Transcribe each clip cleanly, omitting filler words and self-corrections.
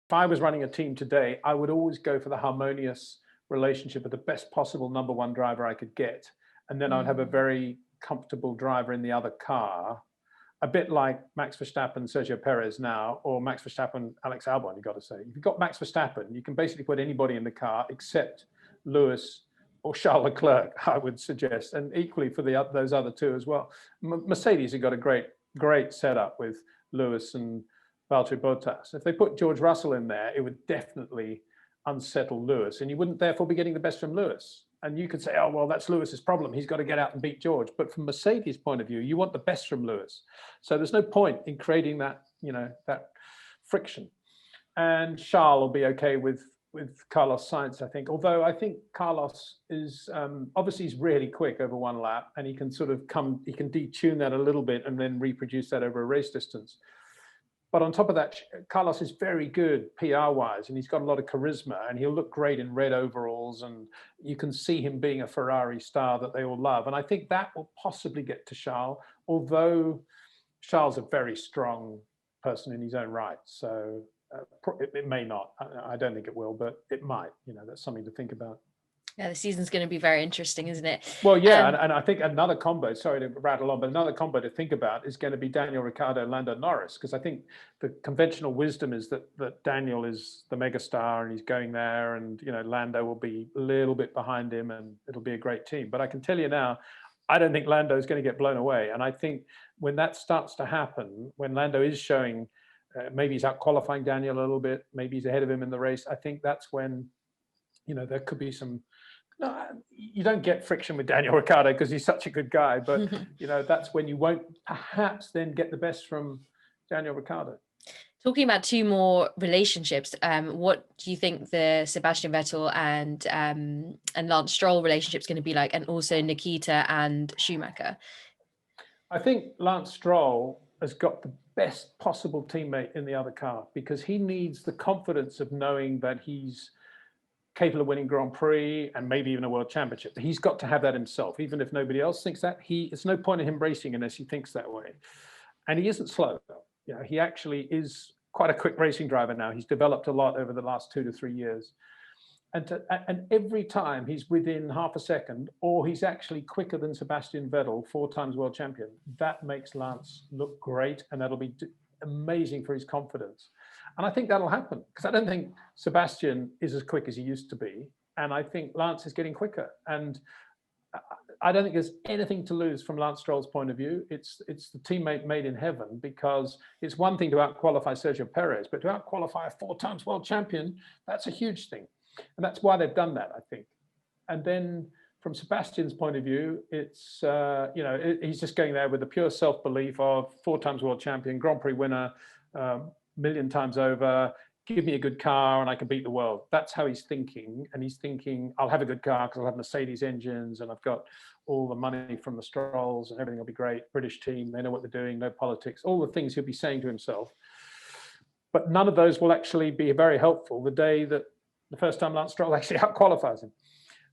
if I was running a team today, I would always go for the harmonious relationship with the best possible number one driver I could get. And then I'd have a very comfortable driver in the other car, a bit like Max Verstappen, Sergio Perez now, or Max Verstappen, Alex Albon, you've got to say. If you've got Max Verstappen, you can basically put anybody in the car except Lewis or Charles Leclerc, I would suggest, and equally for those other two as well. Mercedes have got a great setup with Lewis and Valtteri Bottas. If they put George Russell in there, it would definitely unsettle Lewis, and you wouldn't therefore be getting the best from Lewis. And you could say, oh, well, that's Lewis's problem. He's got to get out and beat George. But from Mercedes' point of view, you want the best from Lewis. So there's no point in creating that, that friction. And Charles will be okay with Carlos Sainz, I think. Although I think Carlos is, obviously he's really quick over one lap, and he can he can detune that a little bit and then reproduce that over a race distance. But on top of that, Carlos is very good PR-wise, and he's got a lot of charisma, and he'll look great in red overalls, and you can see him being a Ferrari star that they all love. And I think that will possibly get to Charles, although Charles is a very strong person in his own right. So it may not. I don't think it will, but it might. That's something to think about. Yeah, the season's going to be very interesting, isn't it? Well, yeah, and I think another combo, sorry to rattle on, but another combo to think about is going to be Daniel Ricciardo, Lando Norris, because I think the conventional wisdom is that Daniel is the megastar and he's going there, and Lando will be a little bit behind him, and it'll be a great team. But I can tell you now, I don't think Lando is going to get blown away. And I think when that starts to happen, when Lando is showing, maybe he's out qualifying Daniel a little bit, maybe he's ahead of him in the race, I think that's when, there could be some. No, you don't get friction with Daniel Ricciardo because he's such a good guy, but that's when you won't perhaps then get the best from Daniel Ricciardo. Talking about two more relationships, what do you think the Sebastian Vettel and Lance Stroll relationship is going to be like, and also Nikita and Schumacher? I think Lance Stroll has got the best possible teammate in the other car, because he needs the confidence of knowing that he's capable of winning Grand Prix and maybe even a world championship. He's got to have that himself, even if nobody else thinks that. It's no point in him racing unless he thinks that way. And he isn't slow. He actually is quite a quick racing driver now. He's developed a lot over the last 2 to 3 years. And every time he's within half a second, or he's actually quicker than Sebastian Vettel, 4-time world champion, that makes Lance look great, and that'll be amazing for his confidence. And I think that'll happen, because I don't think Sebastian is as quick as he used to be. And I think Lance is getting quicker. And I don't think there's anything to lose from Lance Stroll's point of view. It's the teammate made in heaven, because it's one thing to out-qualify Sergio Perez, but to out-qualify a 4-time world champion, that's a huge thing. And that's why they've done that, I think. And then from Sebastian's point of view, it's, he's just going there with the pure self-belief of 4-time world champion, Grand Prix winner, million times over, give me a good car and I can beat the world. That's how he's thinking. And he's thinking, I'll have a good car because I'll have Mercedes engines, and I've got all the money from the Strolls, and everything will be great. British team, they know what they're doing, no politics, all the things he'll be saying to himself. But none of those will actually be very helpful the day that the first time Lance Stroll actually out-qualifies him.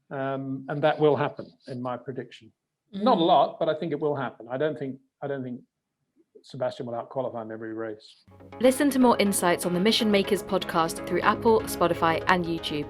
And that will happen, in my prediction. Not a lot, but I think it will happen. I don't think Sebastian will out-qualify him every race. Listen to more insights on the Mission Makers podcast through Apple, Spotify, and YouTube.